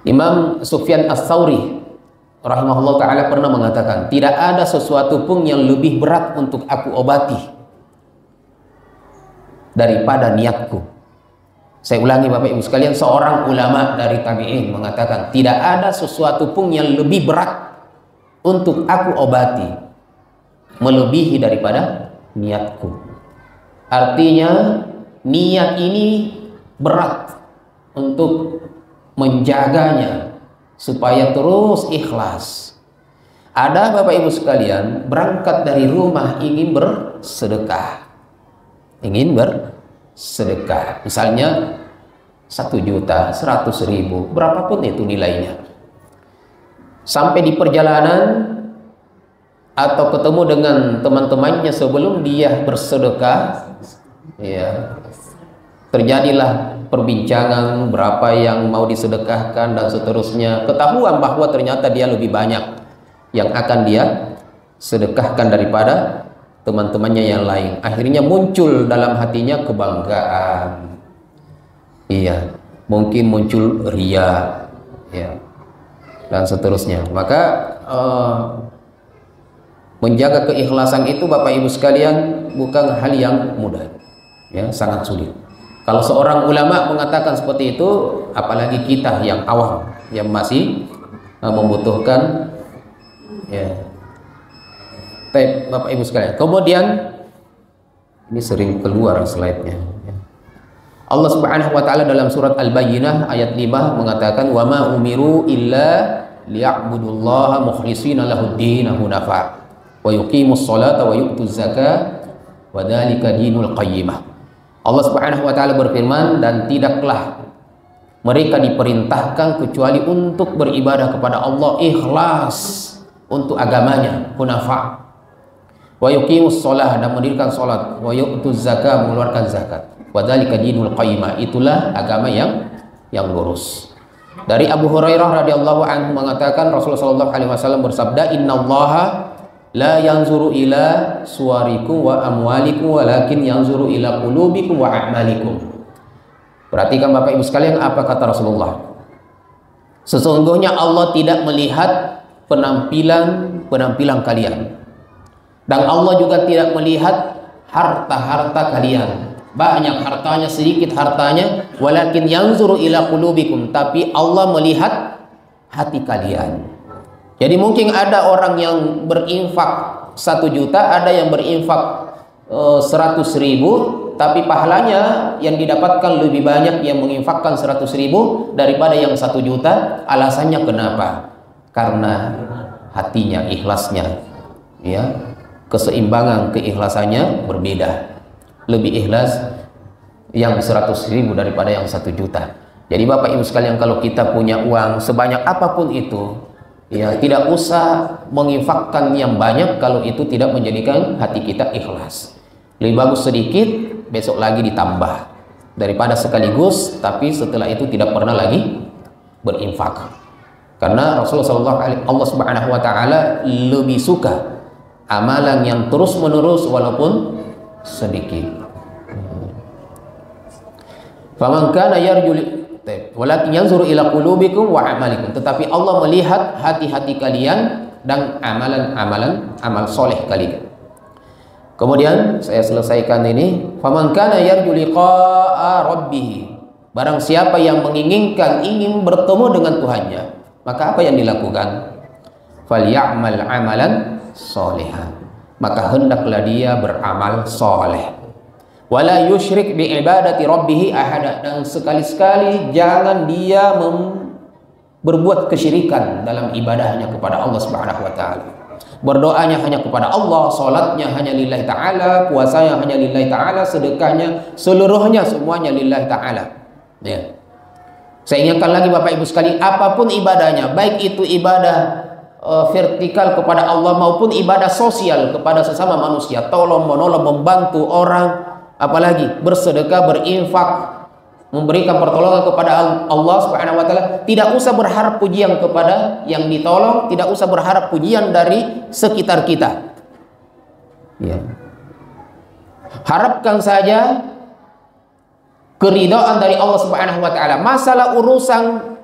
Imam Sufyan Ats-Tsauri rahimahullah ta'ala pernah mengatakan, tidak ada sesuatu pun yang lebih berat untuk aku obati daripada niatku. Saya ulangi Bapak Ibu sekalian, seorang ulama dari tabi'in mengatakan, tidak ada sesuatu pun yang lebih berat untuk aku obati melebihi daripada niatku. Artinya niat ini berat untuk menjaganya supaya terus ikhlas. Ada Bapak Ibu sekalian berangkat dari rumah ingin bersedekah, misalnya 1.100.000, berapapun itu nilainya. Sampai di perjalanan atau ketemu dengan teman-temannya sebelum dia bersedekah, ya, terjadilah perbincangan berapa yang mau disedekahkan dan seterusnya. Ketahuan bahwa ternyata dia lebih banyak yang akan dia sedekahkan daripada teman-temannya yang lain. Akhirnya muncul dalam hatinya kebanggaan, iya, mungkin muncul ria, ya, dan seterusnya. Maka menjaga keikhlasan itu Bapak Ibu sekalian bukan hal yang mudah, ya, sangat sulit. Kalau seorang ulama mengatakan seperti itu, apalagi kita yang awam, yang masih membutuhkan, ya. Bapak Ibu sekalian. Kemudian ini sering keluar slide-nya. Allah Subhanahu wa taala dalam surat Al-Bayyinah ayat 5 mengatakan, "Wa ma umiru illa liya'budullaha mukhlishina lahud-din hunafa wa yuqimus salata wa yu'tuz zakata wa dzalika dinul qayyimah." Allah Subhanahu wa taala berfirman, dan tidaklah mereka diperintahkan kecuali untuk beribadah kepada Allah ikhlas untuk agamanya, hunafa, wa yuqimus shalah, dan mendirikan salat, wa yu'tuz zakata, mengeluarkan zakat, wa dzalika dinul qayyimah, itulah agama yang lurus. Dari Abu Hurairah radhiyallahu anhu mengatakan, Rasulullah sallallahu alaihi wasallam bersabda, "Innallaha la yanzuru ila suwarikum wa amwalikum walakin yanzuru ila qulubikum wa a'malikum." Perhatikan Bapak Ibu sekalian apa kata Rasulullah. Sesungguhnya Allah tidak melihat penampilan kalian, dan Allah juga tidak melihat harta-harta kalian, banyak hartanya, sedikit hartanya, walakin yanzuru ila qulubikum, tapi Allah melihat hati kalian. Jadi mungkin ada orang yang berinfak 1 juta, ada yang berinfak 100.000, tapi pahalanya yang didapatkan lebih banyak yang menginfakkan 100.000 daripada yang 1 juta. Alasannya kenapa? Karena hatinya, ikhlasnya, ya, keseimbangan keikhlasannya berbeda. Lebih ikhlas yang 100.000 daripada yang 1 juta. Jadi Bapak Ibu sekalian, kalau kita punya uang sebanyak apapun itu, ya, tidak usah menginfakkan yang banyak kalau itu tidak menjadikan hati kita ikhlas. Lebih bagus sedikit, besok lagi ditambah, daripada sekaligus tapi setelah itu tidak pernah lagi berinfak. Karena Rasulullah Allah Subhanahu wa taala lebih suka amalan yang terus menerus walaupun sedikit. Faman kana yarju walakin yanzuru ila qulubikum wa amalikum, tetapi Allah melihat hati-hati kalian dan amal soleh kalian. Kemudian saya selesaikan ini, faman kana yarju liqa'a rabbih, barang siapa yang ingin bertemu dengan Tuhannya, maka apa yang dilakukan? Falyamal amalan sholihan, maka hendaklah dia beramal soleh. Wala yusyrik bi ibadati rabbih ahada, dan sekali-sekali jangan dia berbuat kesyirikan dalam ibadahnya kepada Allah Subhanahu wa taala. Berdoanya hanya kepada Allah, salatnya hanya lillahi taala, puasanya hanya lillahi taala, sedekahnya seluruhnya semuanya lillahi taala. Ya. Saya ingatkan lagi Bapak Ibu sekalian, apapun ibadahnya, baik itu ibadah vertikal kepada Allah maupun ibadah sosial kepada sesama manusia, tolong menolong, membantu orang, apalagi bersedekah, berinfak, memberikan pertolongan kepada Allah Subhanahu wa taala, tidak usah berharap pujian kepada yang ditolong, tidak usah berharap pujian dari sekitar kita. Ya. Harapkan saja keridhaan dari Allah Subhanahu wa taala. Masalah urusan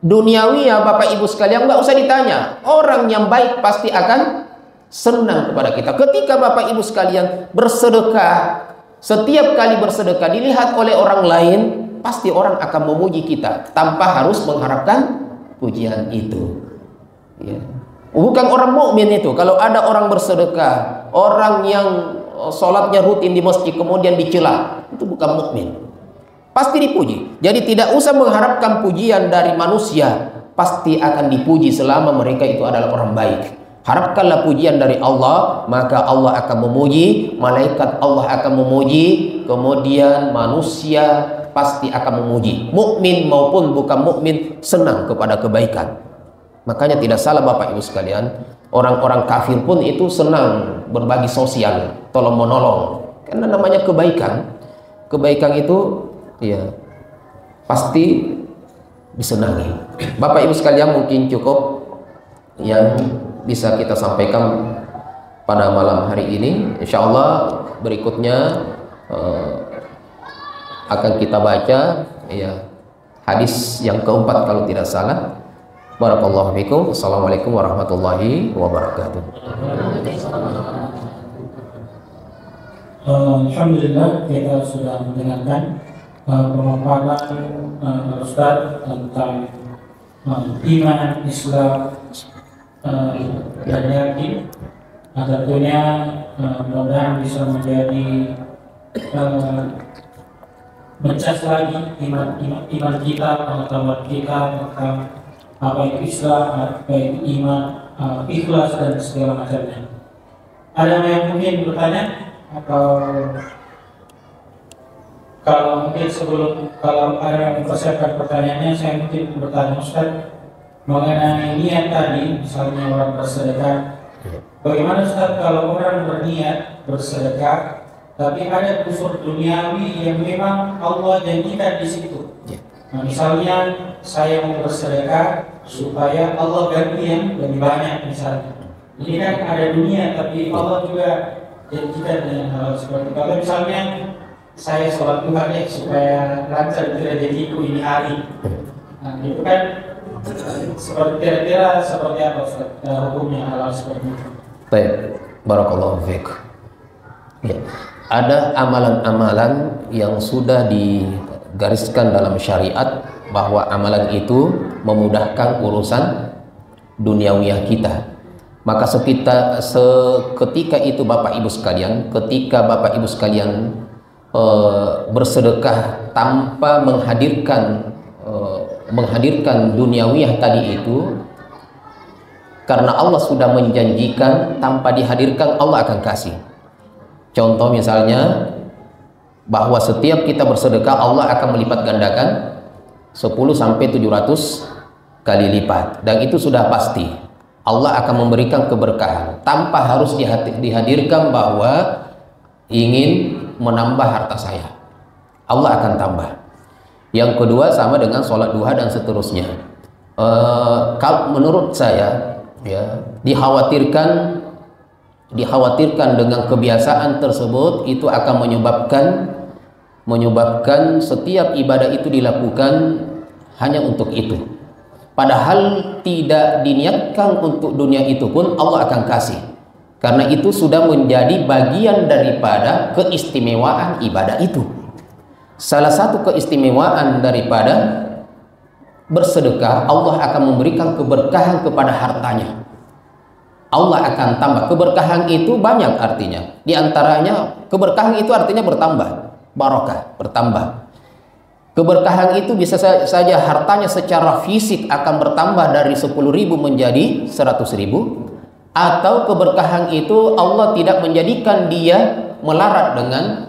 duniawi ya Bapak Ibu sekalian nggak usah ditanya. Orang yang baik pasti akan senang kepada kita. Ketika Bapak Ibu sekalian bersedekah, setiap kali bersedekah dilihat oleh orang lain, pasti orang akan memuji kita tanpa harus mengharapkan pujian itu. Ya. Bukan orang mukmin itu. Kalau ada orang bersedekah, orang yang sholatnya rutin di masjid kemudian dicela, itu bukan mukmin. Pasti dipuji. Jadi tidak usah mengharapkan pujian dari manusia, pasti akan dipuji selama mereka itu adalah orang baik. Harapkanlah pujian dari Allah, maka Allah akan memuji, malaikat Allah akan memuji, kemudian manusia pasti akan memuji. Mukmin maupun bukan mukmin senang kepada kebaikan. Makanya tidak salah Bapak Ibu sekalian, orang-orang kafir pun itu senang berbagi sosial, tolong menolong, karena namanya kebaikan. Kebaikan itu ya pasti disenangi. Bapak Ibu sekalian, mungkin cukup yang bisa kita sampaikan pada malam hari ini. Insya Allah berikutnya akan kita baca ya hadis yang keempat kalau tidak salah. Barakallahu fikum. Assalamualaikum warahmatullahi wabarakatuh. Alhamdulillah, kita sudah mendengarkan pemaparan Ustaz tentang iman, Islam, dan yakin. Tentunya mudah-mudahan bisa menjadi mencas lagi iman kita, pengetahuan kita tentang apa itu Islam, apa itu iman, ikhlas dan segala macamnya. Ada yang mungkin bertanya atau kalau mungkin kalau ada yang mempersiapkan pertanyaannya, saya mungkin bertanya Ustaz mengenai niat tadi, misalnya orang bersedekah. Bagaimana Ustaz kalau orang berniat bersedekah, tapi ada unsur duniawi yang memang Allah janjikan di situ? Nah, misalnya saya mau bersedekah supaya Allah ganti yang lebih banyak misalnya. Ini kan ada dunia, tapi Allah juga janjikan dengan hal seperti itu. Kalau misalnya saya sholat Tuhan ya supaya lancar rezekiku ini hari, nah itu kan seperti kira-kira seperti apa Ustaz hukumnya hal seperti itu? Baik, barakallahu fiik. Ya. Ada amalan-amalan yang sudah digariskan dalam syariat bahwa amalan itu memudahkan urusan duniawiyah kita. Maka seketika itu Bapak Ibu sekalian, ketika Bapak Ibu sekalian bersedekah tanpa menghadirkan duniawiyah tadi itu, karena Allah sudah menjanjikan tanpa dihadirkan Allah akan kasih. Contoh misalnya bahwa setiap kita bersedekah Allah akan melipat gandakan 10-700 kali lipat, dan itu sudah pasti Allah akan memberikan keberkahan tanpa harus dihadirkan bahwa ingin menambah harta saya, Allah akan tambah. Yang kedua sama dengan sholat duha dan seterusnya. Kalau menurut saya ya dikhawatirkan dengan kebiasaan tersebut itu akan menyebabkan setiap ibadah itu dilakukan hanya untuk itu, padahal tidak diniatkan untuk dunia itu pun Allah akan kasih, karena itu sudah menjadi bagian daripada keistimewaan ibadah itu. Salah satu keistimewaan daripada bersedekah, Allah akan memberikan keberkahan kepada hartanya. Allah akan tambah. Keberkahan itu banyak artinya. Di antaranya keberkahan itu artinya bertambah, barokah, bertambah. Keberkahan itu bisa saja hartanya secara fisik akan bertambah dari 10.000 menjadi 100.000, atau keberkahan itu Allah tidak menjadikan dia melarat dengan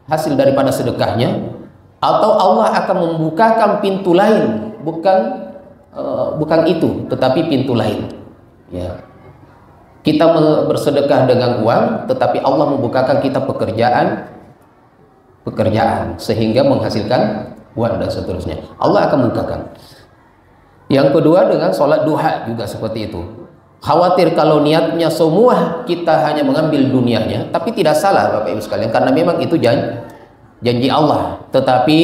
hasil daripada sedekahnya, atau Allah akan membukakan pintu lain, bukan itu, tetapi pintu lain. Ya. Kita bersedekah dengan uang, tetapi Allah membukakan kita pekerjaan sehingga menghasilkan buat dan seterusnya. Allah akan bukakan. Yang kedua dengan sholat duha juga seperti itu. Khawatir kalau niatnya semua kita hanya mengambil dunianya, tapi tidak salah Bapak Ibu sekalian, karena memang itu janji Allah. Tetapi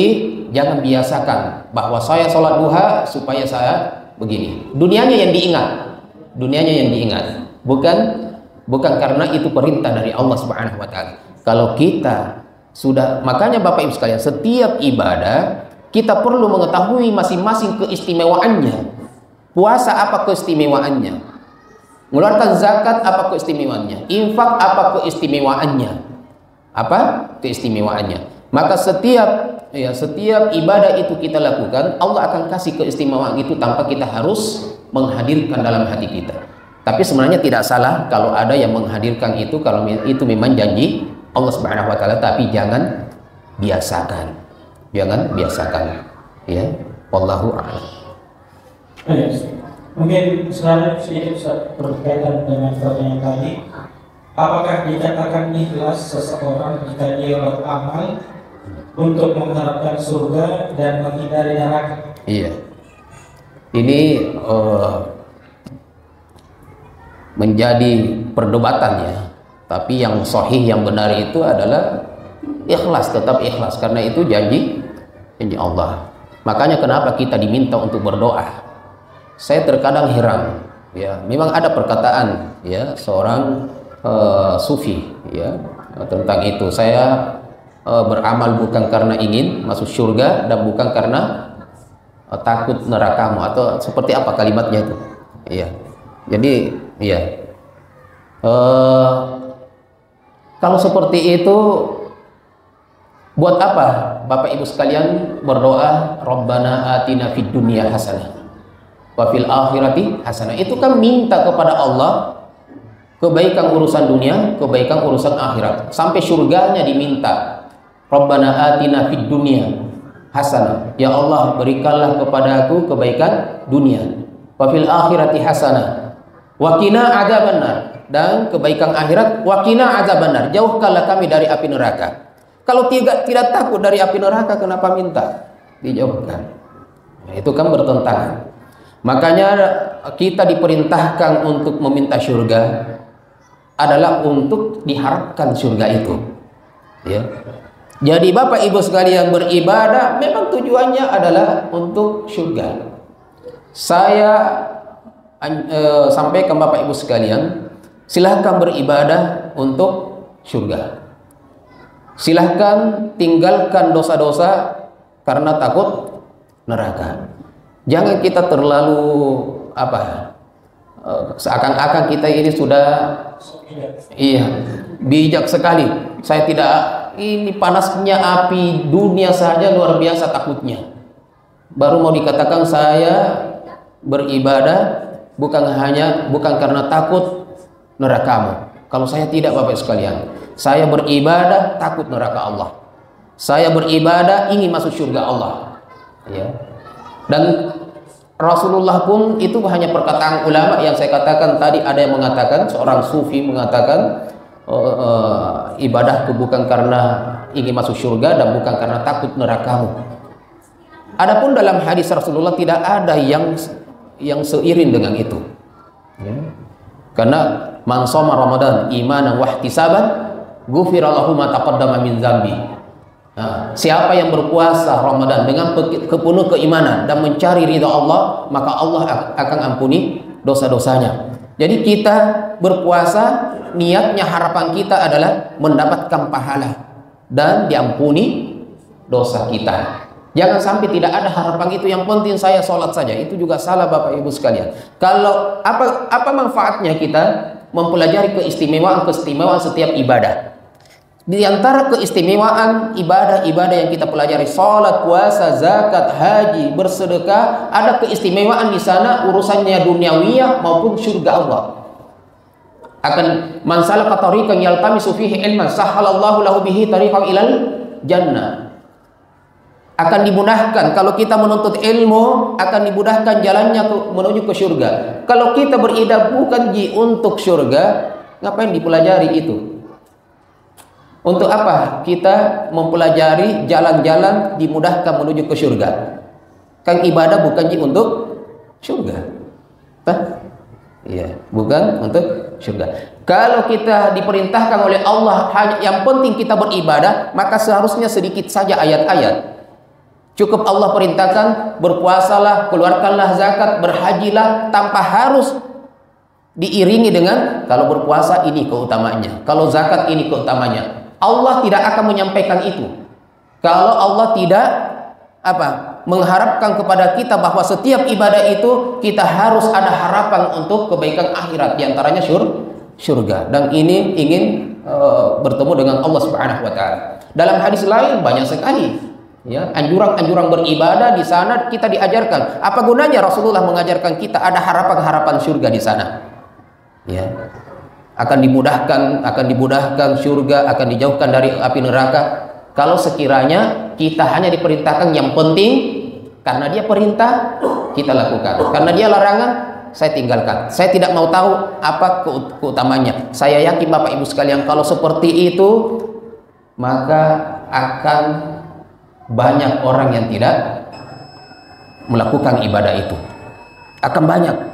jangan biasakan bahwa saya sholat duha supaya saya begini. Dunianya yang diingat, bukan karena itu perintah dari Allah Subhanahu wa taala. Kalau kita sudah, makanya Bapak Ibu sekalian, setiap ibadah kita perlu mengetahui masing-masing keistimewaannya. Puasa apa keistimewaannya? Mengeluarkan zakat apa keistimewaannya? Infak apa keistimewaannya? Maka setiap ibadah itu kita lakukan, Allah akan kasih keistimewaan itu tanpa kita harus menghadirkan dalam hati kita. Tapi sebenarnya tidak salah kalau ada yang menghadirkan itu, kalau itu memang janji Allah Subhanahu wa taala, tapi jangan biasakan. Ya, wallahu a'lam. Mungkin selanjutnya sedikit berkaitan dengan pertanyaan tadi. Apakah dikatakan ikhlas seseorang jika dia beramal untuk mengharapkan surga dan menghindari neraka? Iya. Ini menjadi perdebatan ya. Tapi yang sahih, yang benar itu adalah ikhlas, tetap ikhlas, karena itu janji Allah. Makanya kenapa kita diminta untuk berdoa? Saya terkadang heran, ya. Memang ada perkataan ya seorang sufi ya tentang itu. Saya beramal bukan karena ingin masuk surga dan bukan karena takut nerakamu, atau seperti apa kalimatnya itu. Iya. Jadi iya. Kalau seperti itu, buat apa Bapak Ibu sekalian berdoa Rabbana atina fid dunya hasanah wa fil akhirati hasanah? Itu kan minta kepada Allah kebaikan urusan dunia, kebaikan urusan akhirat, sampai surganya diminta. Rabbana atina fid dunya hasanah, ya Allah berikanlah kepadaku kebaikan dunia, wa fil akhirati hasanah wa qina adzabannar, dan kebaikan akhirat wa qina adzabannar, jauhkanlah kami dari api neraka. Kalau tidak takut dari api neraka, kenapa minta dijauhkan? Itu kan bertentangan. Makanya kita diperintahkan untuk meminta surga adalah untuk diharapkan surga itu. Ya. Jadi Bapak Ibu sekalian beribadah memang tujuannya adalah untuk surga. Saya sampaikan Bapak Ibu sekalian, silahkan beribadah untuk surga. Silahkan tinggalkan dosa-dosa karena takut neraka. Jangan kita terlalu seakan-akan kita ini sudah bijak sekali. Saya tidak, ini panasnya api dunia saja luar biasa takutnya. Baru mau dikatakan saya beribadah bukan karena takut nerakamu. Kalau saya tidak, Bapak sekalian, saya beribadah takut neraka Allah. Saya beribadah ingin masuk surga Allah. Ya. Dan Rasulullah pun itu hanya perkataan ulama yang saya katakan tadi. Ada yang mengatakan, seorang sufi mengatakan, ibadahku bukan karena ingin masuk surga dan bukan karena takut nerakamu. Adapun dalam hadis Rasulullah tidak ada yang seiring dengan itu. Ya. Karena man shoma Ramadan imanan wa ihtisaban ghufira lahu ma taqaddama min dzambi. Nah, siapa yang berpuasa Ramadan dengan penuh keimanan dan mencari ridha Allah, maka Allah akan ampuni dosa-dosanya. Jadi kita berpuasa, niatnya, harapan kita adalah mendapatkan pahala dan diampuni dosa kita. Jangan sampai tidak ada harapan itu, yang penting saya sholat saja. Itu juga salah Bapak Ibu sekalian. Kalau apa manfaatnya kita mempelajari keistimewaan setiap ibadah? Di antara keistimewaan ibadah-ibadah yang kita pelajari, sholat, puasa, zakat, haji, bersedekah, ada keistimewaan di sana urusannya duniawiyah maupun surga Allah. Akan man salaka tariqan yaltamisu fihi ilman sahhalallahu lahu bihi tariqan ilal jannah. Akan dimudahkan, kalau kita menuntut ilmu, akan dimudahkan jalannya menuju ke surga. Kalau kita beribadah bukan untuk surga, ngapain dipelajari itu? Untuk apa kita mempelajari jalan-jalan dimudahkan menuju ke surga? Kan ibadah bukan untuk surga. Iya, bukan untuk surga. Kalau kita diperintahkan oleh Allah yang penting kita beribadah, maka seharusnya sedikit saja ayat-ayat. Cukup Allah perintahkan berpuasalah, keluarkanlah zakat, berhajilah, tanpa harus diiringi dengan kalau berpuasa ini keutamanya, kalau zakat ini keutamanya. Allah tidak akan menyampaikan itu kalau Allah tidak mengharapkan kepada kita bahwa setiap ibadah itu kita harus ada harapan untuk kebaikan akhirat, diantaranya surga, dan ini ingin bertemu dengan Allah Subhanahu wa taala. Dalam hadis lain banyak sekali ya anjuran-anjuran beribadah. Di sana kita diajarkan apa gunanya Rasulullah mengajarkan kita ada harapan-harapan surga di sana. Ya, akan dimudahkan surga, akan dijauhkan dari api neraka. Kalau sekiranya kita hanya diperintahkan yang penting, karena dia perintah kita lakukan, karena dia larangan saya tinggalkan. Saya tidak mau tahu apa keutamanya. Saya yakin Bapak Ibu sekalian kalau seperti itu maka akan banyak orang yang tidak melakukan ibadah itu. Akan banyak.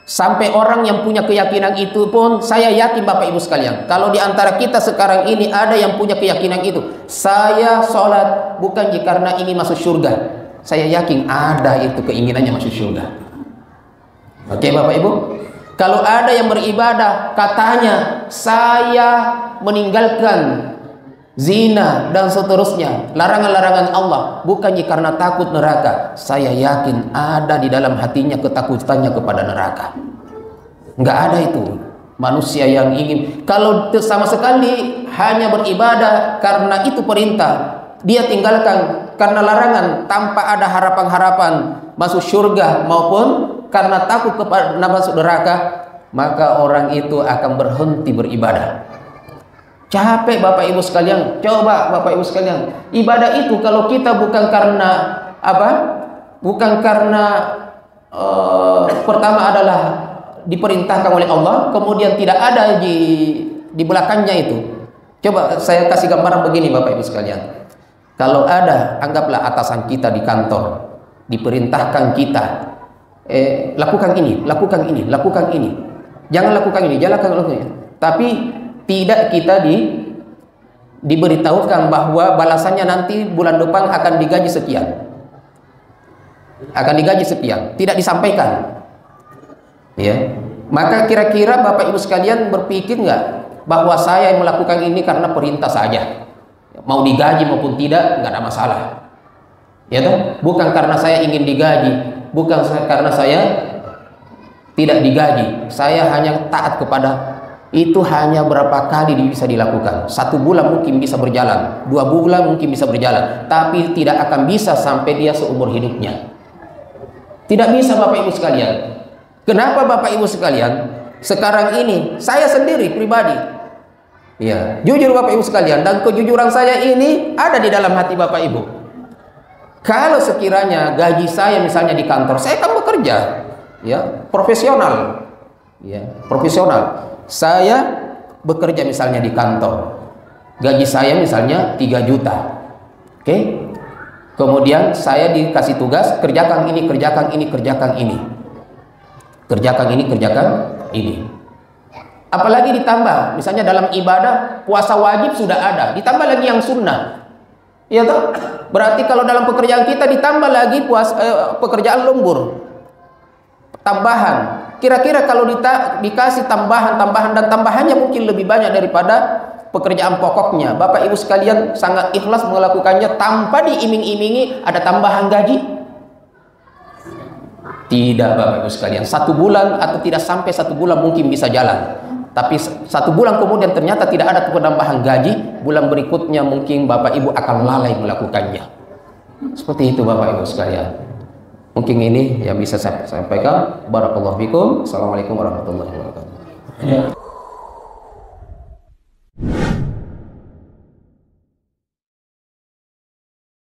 Sampai orang yang punya keyakinan itu pun, saya yakin Bapak Ibu sekalian, kalau di antara kita sekarang ini ada yang punya keyakinan itu, saya sholat bukan karena ingin masuk surga, saya yakin ada itu keinginannya masuk surga. Oke Bapak Ibu, kalau ada yang beribadah katanya saya meninggalkan zina dan seterusnya, larangan-larangan Allah, bukan karena takut neraka, saya yakin ada di dalam hatinya ketakutannya kepada neraka. Enggak ada itu manusia yang ingin, kalau sama sekali hanya beribadah karena itu perintah, dia tinggalkan karena larangan tanpa ada harapan-harapan masuk surga maupun karena takut kepada masuk neraka, maka orang itu akan berhenti beribadah. Capek Bapak Ibu sekalian. Coba Bapak Ibu sekalian, ibadah itu kalau kita bukan karena bukan karena pertama adalah diperintahkan oleh Allah, kemudian tidak ada di belakangnya itu. Coba saya kasih gambaran begini Bapak Ibu sekalian. Kalau ada, anggaplah atasan kita di kantor diperintahkan kita lakukan ini, lakukan ini, lakukan ini. Jangan lakukan ini, jangan lakukan ini. Tapi tidak kita diberitahukan bahwa balasannya nanti bulan depan akan digaji sekian, tidak disampaikan. Ya, maka kira-kira Bapak Ibu sekalian berpikir nggak bahwa saya yang melakukan ini karena perintah saja, mau digaji maupun tidak nggak ada masalah, ya toh? Bukan karena saya ingin digaji, bukan karena saya tidak digaji, saya hanya taat kepada. Itu hanya berapa kali bisa dilakukan. 1 bulan mungkin bisa berjalan, 2 bulan mungkin bisa berjalan, tapi tidak akan bisa sampai dia seumur hidupnya. Tidak bisa Bapak Ibu sekalian. Kenapa Bapak Ibu sekalian? Sekarang ini saya sendiri pribadi, ya jujur Bapak Ibu sekalian, dan kejujuran saya ini ada di dalam hati Bapak Ibu. Kalau sekiranya gaji saya misalnya di kantor, saya kan bekerja ya profesional, ya profesional. Saya bekerja misalnya di kantor, gaji saya misalnya 3 juta. Oke? Kemudian saya dikasih tugas, kerjakan ini, kerjakan ini, kerjakan ini. Kerjakan ini, kerjakan ini. Apalagi ditambah, misalnya dalam ibadah, puasa wajib sudah ada, ditambah lagi yang sunnah. Iya toh? Berarti kalau dalam pekerjaan kita ditambah lagi pekerjaan lembur. Tambahan. Kira-kira kalau dikasih tambahan dan tambahannya mungkin lebih banyak daripada pekerjaan pokoknya, Bapak Ibu sekalian sangat ikhlas melakukannya tanpa diiming-imingi ada tambahan gaji? Tidak Bapak Ibu sekalian. 1 bulan atau tidak sampai 1 bulan mungkin bisa jalan, tapi 1 bulan kemudian ternyata tidak ada penambahan gaji, bulan berikutnya mungkin Bapak Ibu akan lalai melakukannya. Seperti itu Bapak Ibu sekalian. Mungkin ini yang bisa saya sampaikan. Barakallahu fikum. Assalamualaikum warahmatullahi wabarakatuh.